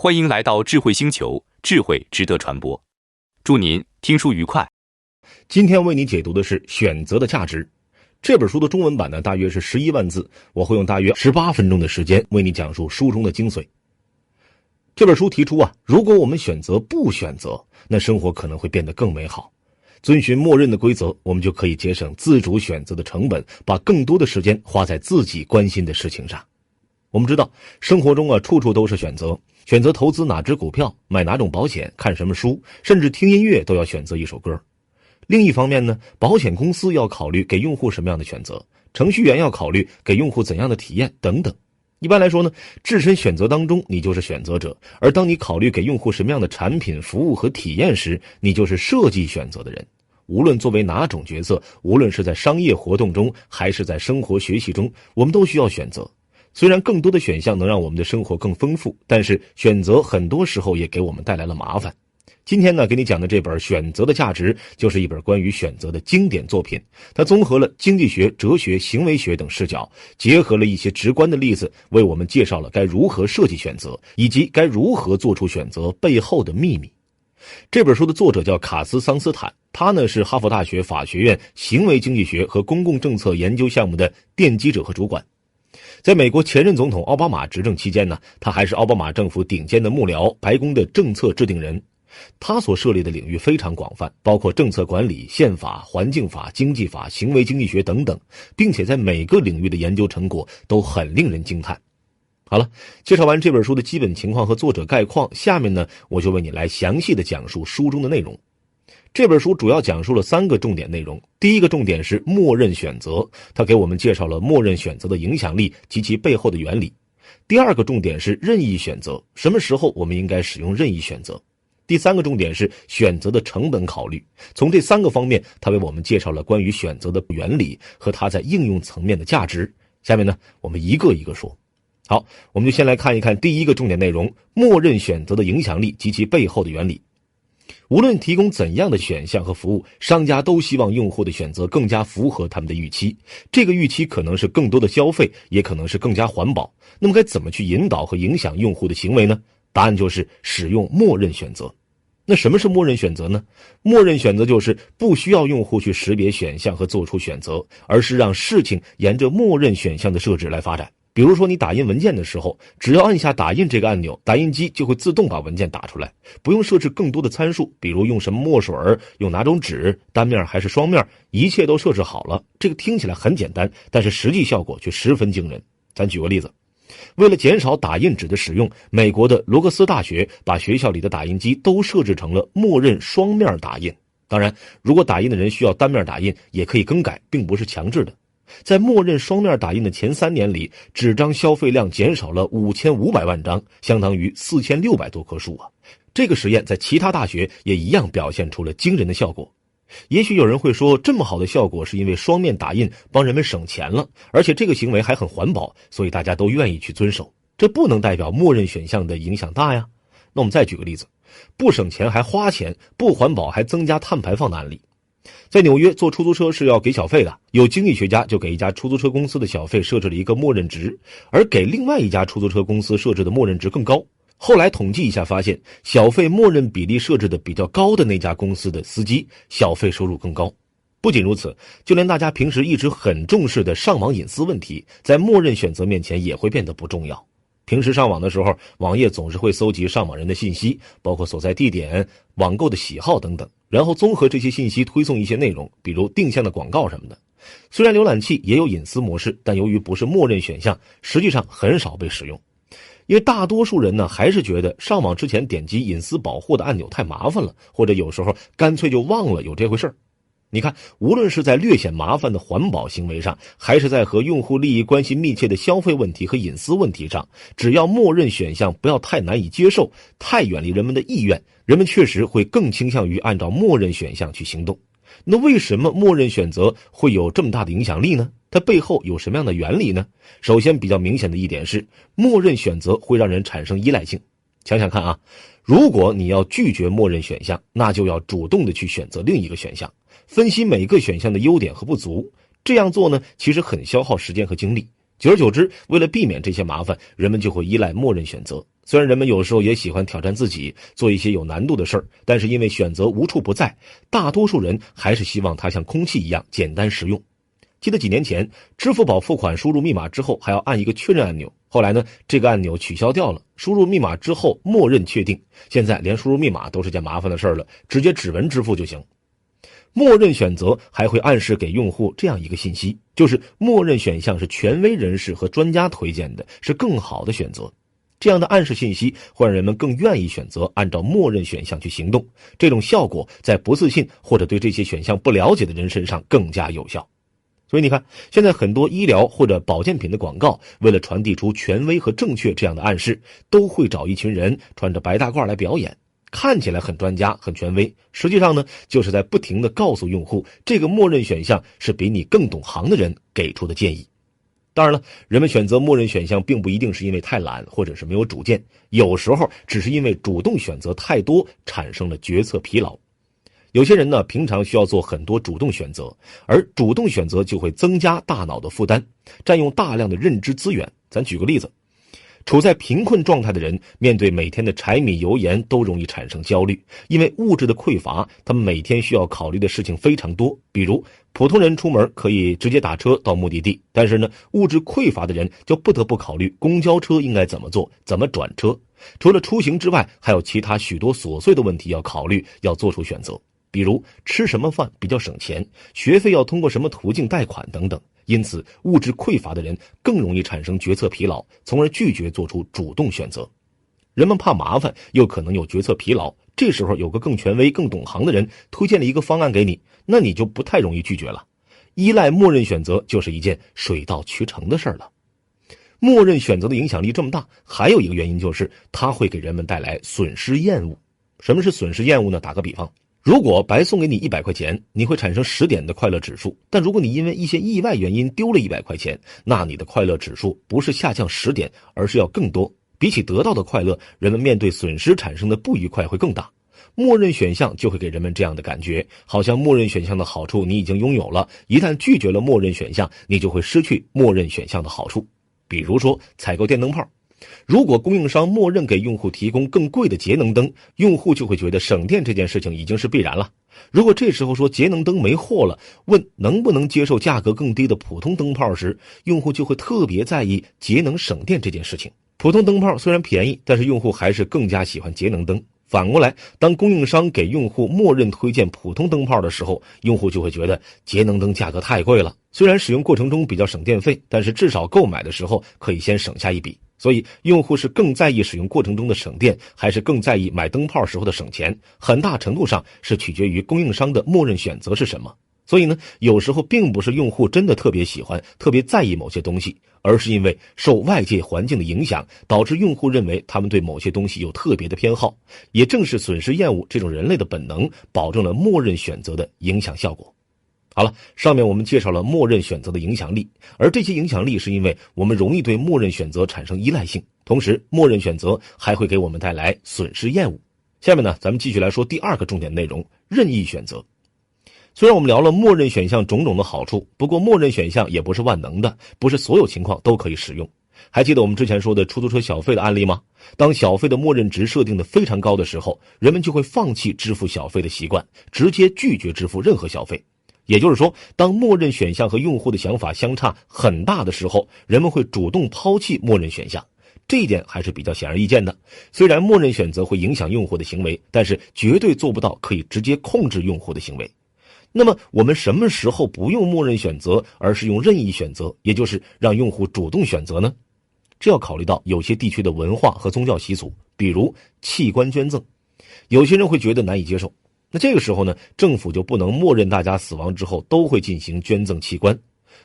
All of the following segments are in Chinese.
欢迎来到智慧星球，智慧值得传播。祝您听书愉快。今天为你解读的是《选择的价值》这本书的中文版呢，大约是11万字，我会用大约18分钟的时间为你讲述书中的精髓。这本书提出如果我们选择不选择，那生活可能会变得更美好。遵循默认的规则，我们就可以节省自主选择的成本，把更多的时间花在自己关心的事情上。我们知道生活中处处都是选择，选择投资哪只股票，买哪种保险，看什么书，甚至听音乐都要选择一首歌。另一方面呢，保险公司要考虑给用户什么样的选择，程序员要考虑给用户怎样的体验等等。一般来说呢，置身选择当中，你就是选择者，而当你考虑给用户什么样的产品、服务和体验时，你就是设计选择的人。无论作为哪种角色，无论是在商业活动中还是在生活学习中，我们都需要选择。虽然更多的选项能让我们的生活更丰富，但是选择很多时候也给我们带来了麻烦。今天呢，给你讲的这本《选择的价值》就是一本关于选择的经典作品。它综合了经济学、哲学、行为学等视角，结合了一些直观的例子，为我们介绍了该如何设计选择，以及该如何做出选择背后的秘密。这本书的作者叫卡斯桑斯坦，他呢是哈佛大学法学院行为经济学和公共政策研究项目的奠基者和主管。在美国前任总统奥巴马执政期间呢，他还是奥巴马政府顶尖的幕僚，白宫的政策制定人。他所涉猎的领域非常广泛，包括政策管理、宪法、环境法、经济法、行为经济学等等，并且在每个领域的研究成果都很令人惊叹。好了，介绍完这本书的基本情况和作者概况，下面呢，我就为你来详细的讲述书中的内容。这本书主要讲述了3个重点内容。第一个重点是默认选择，它给我们介绍了默认选择的影响力及其背后的原理。第二个重点是任意选择，什么时候我们应该使用任意选择。第3个重点是选择的成本考虑。从这3个方面，它为我们介绍了关于选择的原理和它在应用层面的价值。下面呢，我们一个一个说。好，我们就先来看一看第一个重点内容，默认选择的影响力及其背后的原理。无论提供怎样的选项和服务，商家都希望用户的选择更加符合他们的预期。这个预期可能是更多的消费，也可能是更加环保。那么该怎么去引导和影响用户的行为呢？答案就是使用默认选择。那什么是默认选择呢？默认选择就是不需要用户去识别选项和做出选择，而是让事情沿着默认选项的设置来发展。比如说你打印文件的时候，只要按下打印这个按钮，打印机就会自动把文件打出来，不用设置更多的参数，比如用什么墨水，用哪种纸，单面还是双面，一切都设置好了。这个听起来很简单，但是实际效果却十分惊人。咱举个例子，为了减少打印纸的使用，美国的罗格斯大学把学校里的打印机都设置成了默认双面打印。当然，如果打印的人需要单面打印，也可以更改，并不是强制的。在默认双面打印的前3年里，纸张消费量减少了5500万张，相当于4600多棵树啊！这个实验在其他大学也一样表现出了惊人的效果。也许有人会说，这么好的效果是因为双面打印帮人们省钱了，而且这个行为还很环保，所以大家都愿意去遵守。这不能代表默认选项的影响大呀。那我们再举个例子，不省钱还花钱，不环保还增加碳排放的案例。在纽约坐出租车是要给小费的，有经济学家就给一家出租车公司的小费设置了一个默认值，而给另外一家出租车公司设置的默认值更高。后来统计一下发现，小费默认比例设置的比较高的那家公司的司机小费收入更高。不仅如此，就连大家平时一直很重视的上网隐私问题，在默认选择面前也会变得不重要。平时上网的时候，网页总是会搜集上网人的信息，包括所在地点、网购的喜好等等，然后综合这些信息推送一些内容，比如定向的广告什么的。虽然浏览器也有隐私模式，但由于不是默认选项，实际上很少被使用。因为大多数人呢，还是觉得上网之前点击隐私保护的按钮太麻烦了，或者有时候干脆就忘了有这回事儿。你看，无论是在略显麻烦的环保行为上，还是在和用户利益关系密切的消费问题和隐私问题上，只要默认选项不要太难以接受，太远离人们的意愿，人们确实会更倾向于按照默认选项去行动。那为什么默认选择会有这么大的影响力呢？它背后有什么样的原理呢？首先，比较明显的一点是，默认选择会让人产生依赖性。想想看啊，如果你要拒绝默认选项，那就要主动的去选择另一个选项，分析每个选项的优点和不足。这样做呢，其实很消耗时间和精力。久而久之，为了避免这些麻烦，人们就会依赖默认选择。虽然人们有时候也喜欢挑战自己，做一些有难度的事儿，但是因为选择无处不在，大多数人还是希望它像空气一样简单实用。记得几年前，支付宝付款输入密码之后还要按一个确认按钮，后来呢，这个按钮取消掉了，输入密码之后默认确定，现在连输入密码都是件麻烦的事儿了，直接指纹支付就行。默认选择还会暗示给用户这样一个信息，就是默认选项是权威人士和专家推荐的，是更好的选择。这样的暗示信息会让人们更愿意选择按照默认选项去行动，这种效果在不自信或者对这些选项不了解的人身上更加有效。所以你看，现在很多医疗或者保健品的广告，为了传递出权威和正确这样的暗示，都会找一群人穿着白大褂来表演，看起来很专家很权威，实际上呢，就是在不停地告诉用户，这个默认选项是比你更懂行的人给出的建议。当然了，人们选择默认选项并不一定是因为太懒或者是没有主见，有时候只是因为主动选择太多，产生了决策疲劳。有些人呢，平常需要做很多主动选择，而主动选择就会增加大脑的负担，占用大量的认知资源。咱举个例子，处在贫困状态的人，面对每天的柴米油盐都容易产生焦虑，因为物质的匮乏，他们每天需要考虑的事情非常多。比如普通人出门可以直接打车到目的地，但是呢，物质匮乏的人就不得不考虑公交车应该怎么做，怎么转车。除了出行之外，还有其他许多琐碎的问题要考虑，要做出选择。比如吃什么饭比较省钱，学费要通过什么途径贷款等等。因此物质匮乏的人更容易产生决策疲劳，从而拒绝做出主动选择。人们怕麻烦，又可能有决策疲劳，这时候有个更权威更懂行的人推荐了一个方案给你，那你就不太容易拒绝了。依赖默认选择就是一件水到渠成的事了。默认选择的影响力这么大，还有一个原因就是它会给人们带来损失厌恶。什么是损失厌恶呢？打个比方，如果白送给你100块钱，你会产生10点的快乐指数，但如果你因为一些意外原因丢了100块钱，那你的快乐指数不是下降10点，而是要更多。比起得到的快乐，人们面对损失产生的不愉快会更大。默认选项就会给人们这样的感觉，好像默认选项的好处你已经拥有了，一旦拒绝了默认选项，你就会失去默认选项的好处。比如说采购电灯泡，如果供应商默认给用户提供更贵的节能灯，用户就会觉得省电这件事情已经是必然了。如果这时候说节能灯没货了，问能不能接受价格更低的普通灯泡时，用户就会特别在意节能省电这件事情。普通灯泡虽然便宜，但是用户还是更加喜欢节能灯。反过来，当供应商给用户默认推荐普通灯泡的时候，用户就会觉得节能灯价格太贵了，虽然使用过程中比较省电费，但是至少购买的时候可以先省下一笔。所以用户是更在意使用过程中的省电，还是更在意买灯泡时候的省钱，很大程度上是取决于供应商的默认选择是什么。所以呢，有时候并不是用户真的特别喜欢特别在意某些东西，而是因为受外界环境的影响，导致用户认为他们对某些东西有特别的偏好。也正是损失厌恶这种人类的本能，保证了默认选择的影响效果。好了，上面我们介绍了默认选择的影响力，而这些影响力是因为我们容易对默认选择产生依赖性，同时默认选择还会给我们带来损失厌恶。下面呢，咱们继续来说第二个重点内容，任意选择。虽然我们聊了默认选项种种的好处，不过默认选项也不是万能的，不是所有情况都可以使用。还记得我们之前说的出租车小费的案例吗？当小费的默认值设定的非常高的时候，人们就会放弃支付小费的习惯，直接拒绝支付任何小费。也就是说，当默认选项和用户的想法相差很大的时候，人们会主动抛弃默认选项。这一点还是比较显而易见的。虽然默认选择会影响用户的行为，但是绝对做不到可以直接控制用户的行为。那么我们什么时候不用默认选择，而是用任意选择，也就是让用户主动选择呢？这要考虑到有些地区的文化和宗教习俗，比如器官捐赠，有些人会觉得难以接受。那这个时候呢，政府就不能默认大家死亡之后都会进行捐赠器官。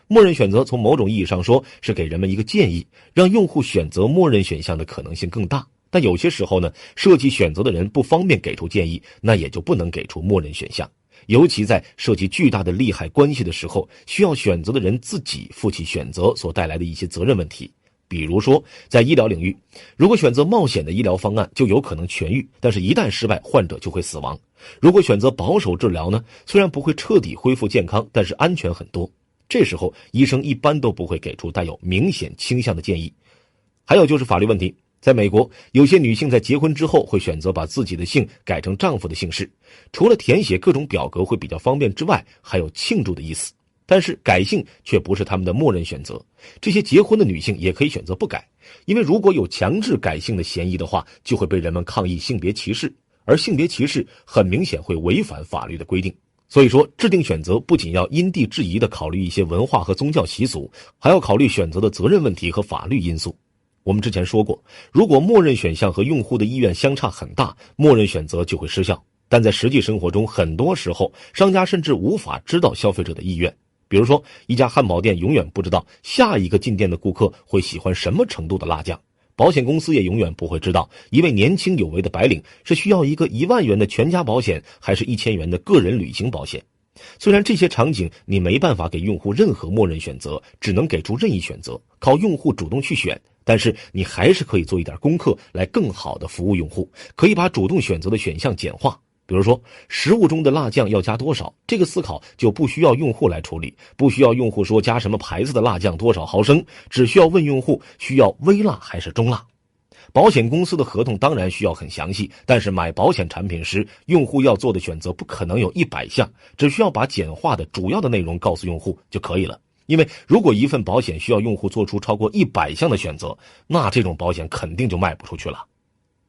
默认选择从某种意义上说是给人们一个建议，让用户选择默认选项的可能性更大。但有些时候呢，涉及选择的人不方便给出建议，那也就不能给出默认选项。尤其在涉及巨大的利害关系的时候，需要选择的人自己负起选择所带来的一些责任问题。比如说在医疗领域，如果选择冒险的医疗方案就有可能痊愈，但是一旦失败，患者就会死亡。如果选择保守治疗呢，虽然不会彻底恢复健康，但是安全很多。这时候医生一般都不会给出带有明显倾向的建议。还有就是法律问题，在美国，有些女性在结婚之后会选择把自己的姓改成丈夫的姓氏，除了填写各种表格会比较方便之外，还有庆祝的意思。但是改姓却不是他们的默认选择，这些结婚的女性也可以选择不改，因为如果有强制改姓的嫌疑的话，就会被人们抗议性别歧视，而性别歧视很明显会违反法律的规定。所以说，制定选择不仅要因地制宜地考虑一些文化和宗教习俗，还要考虑选择的责任问题和法律因素。我们之前说过，如果默认选项和用户的意愿相差很大，默认选择就会失效。但在实际生活中，很多时候商家甚至无法知道消费者的意愿。比如说，一家汉堡店永远不知道下一个进店的顾客会喜欢什么程度的辣酱，保险公司也永远不会知道一位年轻有为的白领是需要一个1万元的全家保险还是1000元的个人旅行保险。虽然这些场景你没办法给用户任何默认选择，只能给出任意选择，靠用户主动去选，但是你还是可以做一点功课来更好的服务用户，可以把主动选择的选项简化。比如说，食物中的辣酱要加多少，这个思考就不需要用户来处理，不需要用户说加什么牌子的辣酱多少毫升，只需要问用户需要微辣还是中辣。保险公司的合同当然需要很详细，但是买保险产品时，用户要做的选择不可能有100项，只需要把简化的主要的内容告诉用户就可以了。因为如果一份保险需要用户做出超过100项的选择，那这种保险肯定就卖不出去了。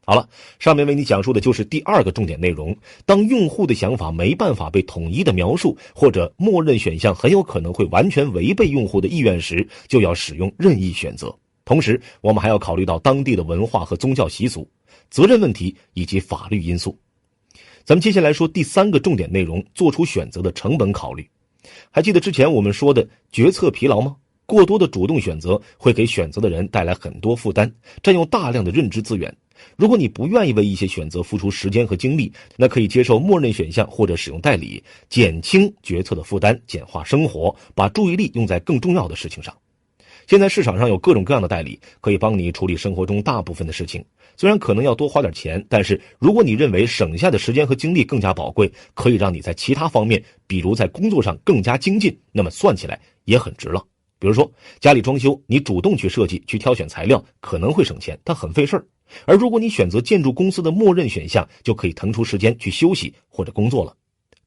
好了，上面为你讲述的就是第2个重点内容。当用户的想法没办法被统一的描述，或者默认选项很有可能会完全违背用户的意愿时，就要使用任意选择。同时，我们还要考虑到当地的文化和宗教习俗、责任问题以及法律因素。咱们接下来说第3个重点内容，做出选择的成本考虑。还记得之前我们说的决策疲劳吗？过多的主动选择会给选择的人带来很多负担，占用大量的认知资源。如果你不愿意为一些选择付出时间和精力，那可以接受默认选项或者使用代理，减轻决策的负担，简化生活，把注意力用在更重要的事情上。现在市场上有各种各样的代理，可以帮你处理生活中大部分的事情。虽然可能要多花点钱，但是如果你认为省下的时间和精力更加宝贵，可以让你在其他方面，比如在工作上更加精进，那么算起来也很值了。比如说家里装修，你主动去设计去挑选材料可能会省钱，但很费事儿。而如果你选择建筑公司的默认选项，就可以腾出时间去休息或者工作了。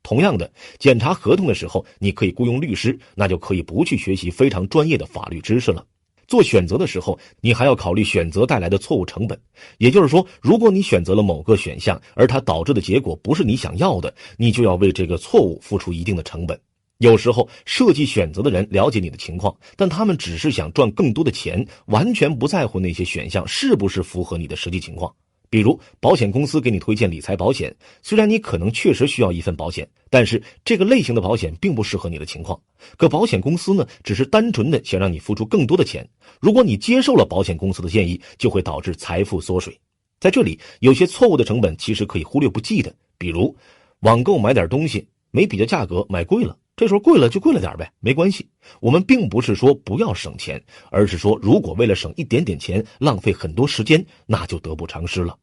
同样的，检查合同的时候，你可以雇佣律师，那就可以不去学习非常专业的法律知识了。做选择的时候，你还要考虑选择带来的错误成本。也就是说，如果你选择了某个选项，而它导致的结果不是你想要的，你就要为这个错误付出一定的成本。有时候设计选择的人了解你的情况，但他们只是想赚更多的钱，完全不在乎那些选项是不是符合你的实际情况。比如保险公司给你推荐理财保险，虽然你可能确实需要一份保险，但是这个类型的保险并不适合你的情况。可保险公司呢，只是单纯的想让你付出更多的钱，如果你接受了保险公司的建议，就会导致财富缩水。在这里，有些错误的成本其实可以忽略不计的，比如网购买点东西，没比较价格买贵了，这时候贵了就贵了点呗，没关系。我们并不是说不要省钱，而是说如果为了省一点点钱，浪费很多时间，那就得不偿失了。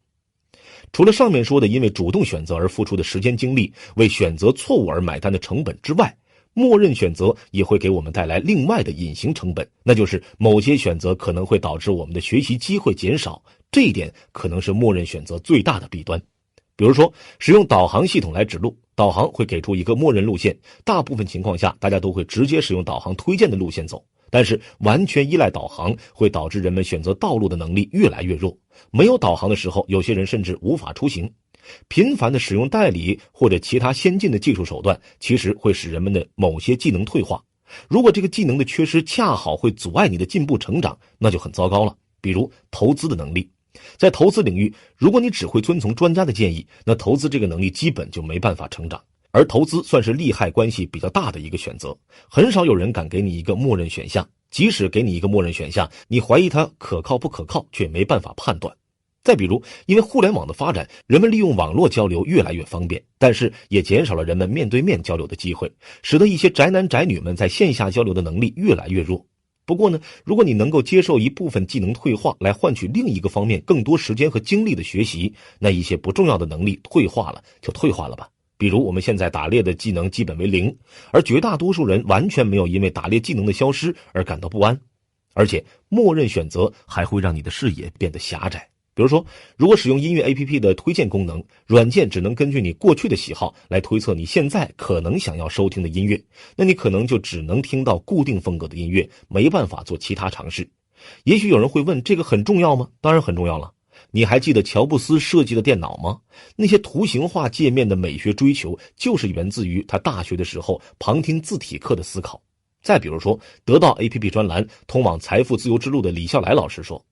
除了上面说的因为主动选择而付出的时间精力，为选择错误而买单的成本之外，默认选择也会给我们带来另外的隐形成本，那就是某些选择可能会导致我们的学习机会减少，这一点可能是默认选择最大的弊端。比如说使用导航系统来指路，导航会给出一个默认路线，大部分情况下大家都会直接使用导航推荐的路线走，但是完全依赖导航会导致人们选择道路的能力越来越弱，没有导航的时候，有些人甚至无法出行。频繁的使用代理或者其他先进的技术手段，其实会使人们的某些技能退化。如果这个技能的缺失恰好会阻碍你的进步成长，那就很糟糕了。比如投资的能力，在投资领域，如果你只会遵从专家的建议，那投资这个能力基本就没办法成长。而投资算是利害关系比较大的一个选择，很少有人敢给你一个默认选项，即使给你一个默认选项，你怀疑它可靠不可靠，却没办法判断。再比如，因为互联网的发展，人们利用网络交流越来越方便，但是也减少了人们面对面交流的机会，使得一些宅男宅女们在线下交流的能力越来越弱。不过呢，如果你能够接受一部分技能退化来换取另一个方面更多时间和精力的学习，那一些不重要的能力退化了就退化了吧。比如我们现在打猎的技能基本为0，而绝大多数人完全没有因为打猎技能的消失而感到不安。而且默认选择还会让你的视野变得狭窄。比如说，如果使用音乐 APP 的推荐功能，软件只能根据你过去的喜好来推测你现在可能想要收听的音乐，那你可能就只能听到固定风格的音乐，没办法做其他尝试。也许有人会问，这个很重要吗？当然很重要了。你还记得乔布斯设计的电脑吗？那些图形化界面的美学追求，就是源自于他大学的时候旁听字体课的思考。再比如说，得到 APP 专栏通往财富自由之路的李笑来老师说，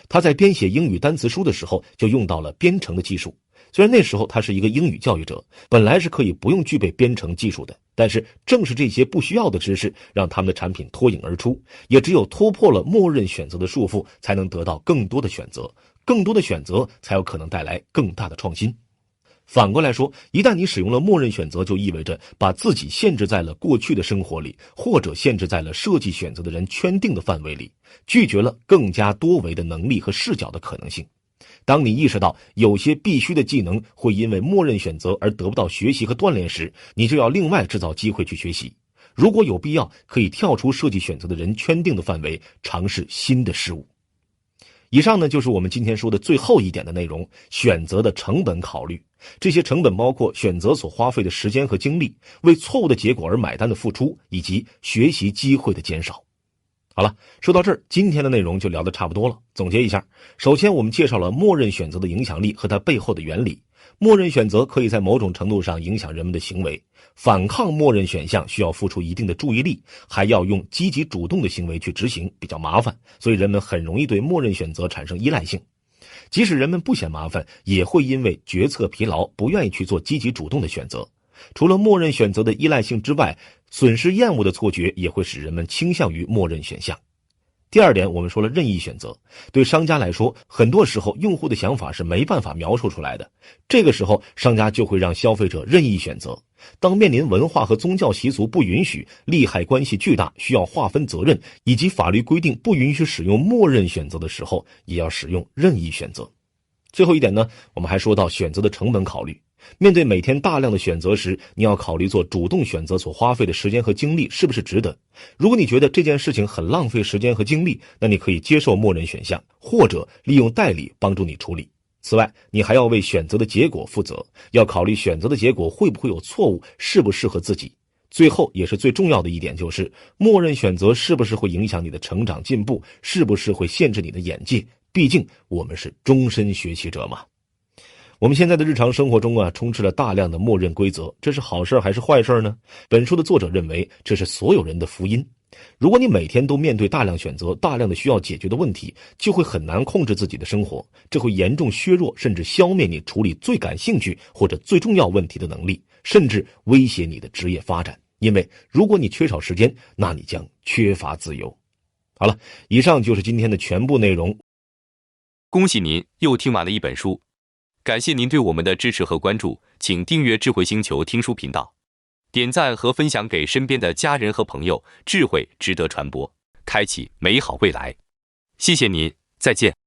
他在编写英语单词书的时候就用到了编程的技术。虽然那时候他是一个英语教育者，本来是可以不用具备编程技术的，但是正是这些不需要的知识让他们的产品脱颖而出，也只有突破了默认选择的束缚，才能得到更多的选择，更多的选择才有可能带来更大的创新。反过来说，一旦你使用了默认选择，就意味着把自己限制在了过去的生活里，或者限制在了设计选择的人圈定的范围里，拒绝了更加多维的能力和视角的可能性。当你意识到有些必须的技能会因为默认选择而得不到学习和锻炼时，你就要另外制造机会去学习。如果有必要，可以跳出设计选择的人圈定的范围，尝试新的事物。以上呢，就是我们今天说的最后一点的内容，选择的成本考虑。这些成本包括选择所花费的时间和精力，为错误的结果而买单的付出，以及学习机会的减少。好了，说到这儿，今天的内容就聊得差不多了。总结一下，首先我们介绍了默认选择的影响力和它背后的原理。默认选择可以在某种程度上影响人们的行为，反抗默认选项需要付出一定的注意力，还要用积极主动的行为去执行，比较麻烦，所以人们很容易对默认选择产生依赖性。即使人们不嫌麻烦，也会因为决策疲劳不愿意去做积极主动的选择。除了默认选择的依赖性之外，损失厌恶的错觉也会使人们倾向于默认选项。第二点，我们说了任意选择。对商家来说，很多时候用户的想法是没办法描述出来的，这个时候商家就会让消费者任意选择。当面临文化和宗教习俗不允许、利害关系巨大、需要划分责任，以及法律规定不允许使用默认选择的时候，也要使用任意选择。最后一点呢，我们还说到选择的成本考虑。面对每天大量的选择时，你要考虑做主动选择所花费的时间和精力是不是值得。如果你觉得这件事情很浪费时间和精力，那你可以接受默认选项，或者利用代理帮助你处理。此外，你还要为选择的结果负责，要考虑选择的结果会不会有错误，适不适合自己。最后也是最重要的一点，就是默认选择是不是会影响你的成长进步，是不是会限制你的眼界，毕竟我们是终身学习者嘛。我们现在的日常生活中充斥了大量的默认规则，这是好事还是坏事呢？本书的作者认为，这是所有人的福音。如果你每天都面对大量选择、大量的需要解决的问题，就会很难控制自己的生活，这会严重削弱甚至消灭你处理最感兴趣或者最重要问题的能力，甚至威胁你的职业发展。因为如果你缺少时间，那你将缺乏自由。好了，以上就是今天的全部内容。恭喜您又听完了一本书。感谢您对我们的支持和关注，请订阅智慧星球听书频道，点赞和分享给身边的家人和朋友，智慧值得传播，开启美好未来。谢谢您，再见。